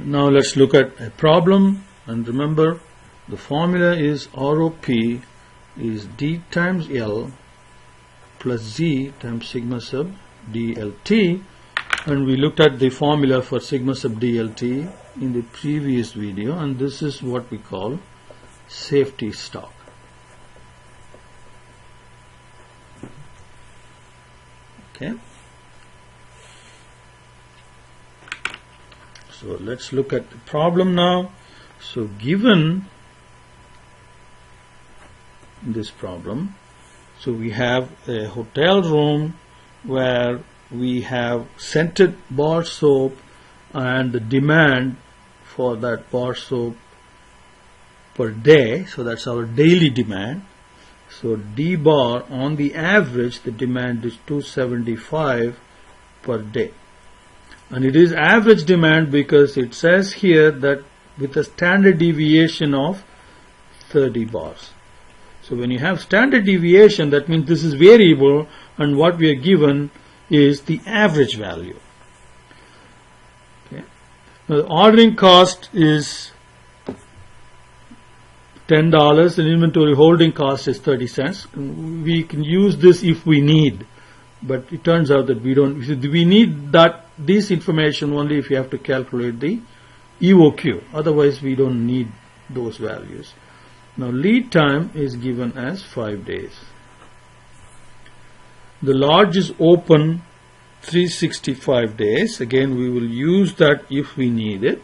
Now let's look at a problem, and remember the formula is ROP is D times L plus Z times sigma sub DLT, and we looked at the formula for sigma sub DLT in the previous video, and this is what we call safety stock. Okay, so let's look at the problem now. So given this problem, so we have a hotel room where we have scented bar soap, and the demand for that bar soap per day, so that's our daily demand. So D bar, on the average the demand is 275 per day, and it is average demand because it says here that with a standard deviation of 30 bars. So when you have standard deviation, that means this is variable, and what we are given is the average value. Okay. Now the ordering cost is $10 and inventory holding cost is 30 cents. We can use this if we need, but it turns out that we don't. We need this information only if you have to calculate the EOQ. Otherwise we don't need those values. Now lead time is given as 5 days. The lodge is open 365 days. Again, we will use that if we need it.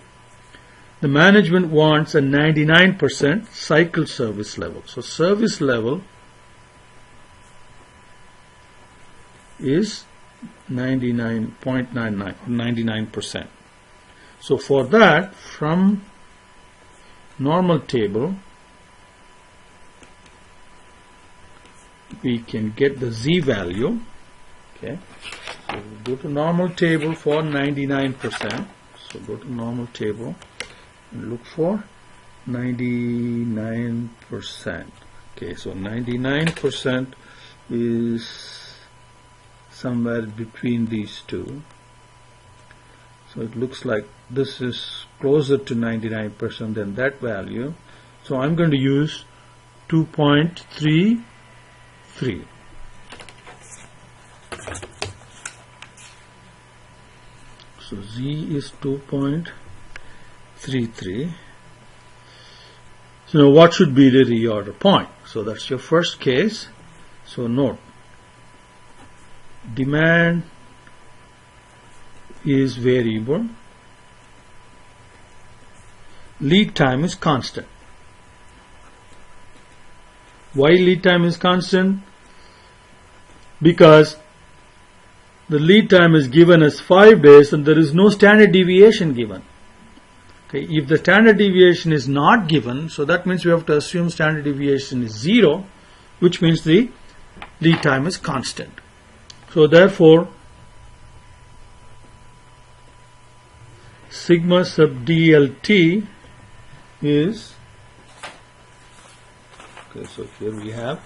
The management wants a 99% cycle service level. So service level is 99.99 or 99%. So for that, from normal table, we can get the Z value. Okay, so we'll go to normal table for 99%. So go to normal table and look for 99%. Okay, so 99% is somewhere between these two. So it looks like this is closer to 99% than that value. So I'm going to use 2.33. So Z is 2.33. So now what should be the reorder point? So that's your first case. So note, demand is variable, lead time is constant. Why lead time is constant? Because the lead time is given as 5 days and there is no standard deviation given. Okay, if the standard deviation is not given, so that means we have to assume standard deviation is 0, which means the lead time is constant. So therefore, sigma sub DLT is, okay, so here we have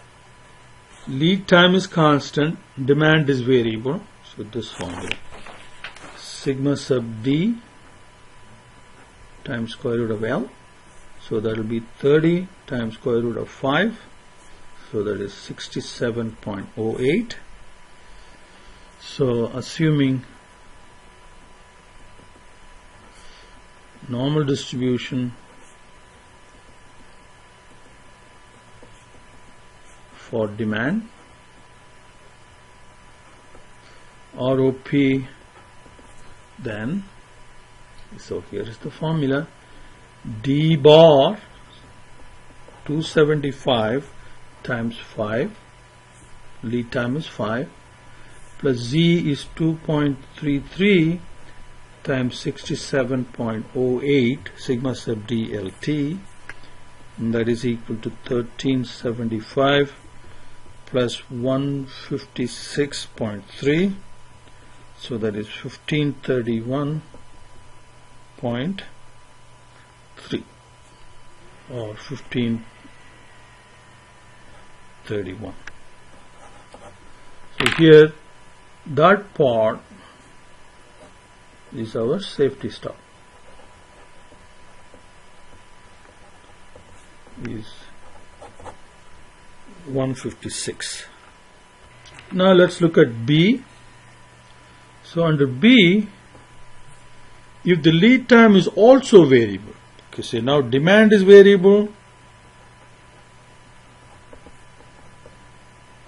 lead time is constant, demand is variable. So this formula, sigma sub D times square root of L. So that will be 30 times square root of 5. So that is 67.08. So assuming normal distribution for demand, ROP, then, so here is the formula, D bar 275 times 5, lead time is 5, plus Z is 2.33 times 67.08 sigma sub DLT, and that is equal to 1375 plus 156.3, so that is 1531.3 or 1531. So here that part is our safety stock. is 156. Now let's look at B. So under B, if the lead time is also variable, okay, so now demand is variable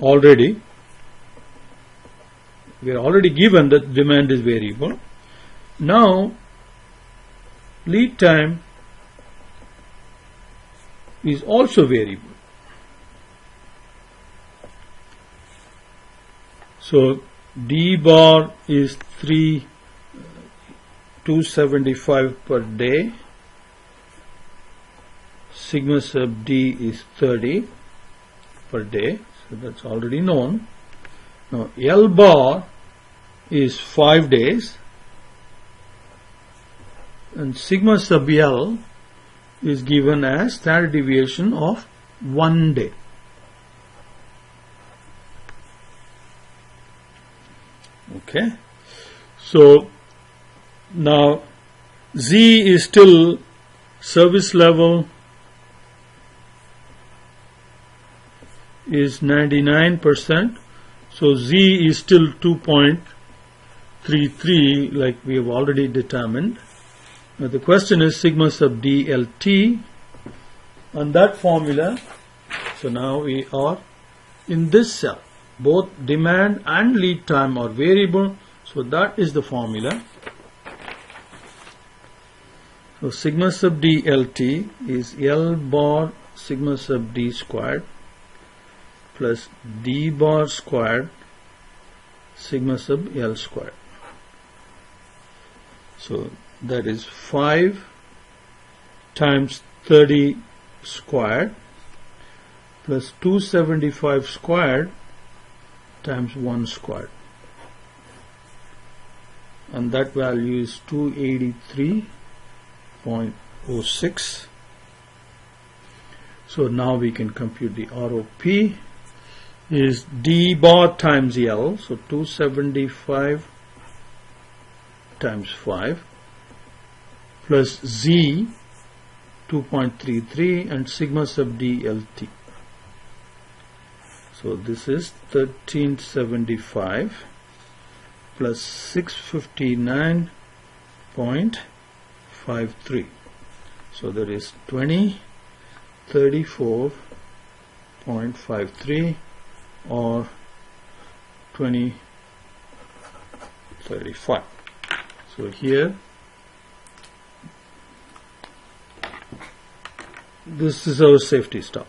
already. We are already given that demand is variable. Now lead time is also variable. So D bar is 275 per day. Sigma sub D is 30 per day. So that's already known. Now L bar is 5 days. And sigma sub L is given as standard deviation of 1 day. Okay, so now Z is still service level is 99%, so Z is still 2.33 like we have already determined. Now the question is sigma sub DLT on that formula. So now we are in this cell. Both demand and lead time are variable, so that is the formula. So sigma sub DLT is L bar sigma sub D squared plus D bar squared sigma sub L squared. So that is 5 times 30 squared plus 275 squared times 1 squared, and that value is 283.06. So now we can compute the ROP is D bar times L, so 275 times 5 plus Z 2.33 and sigma sub DLT. So this is 1375 plus 659.53. So that is 2034.53 or 2035. So here this is our safety stop.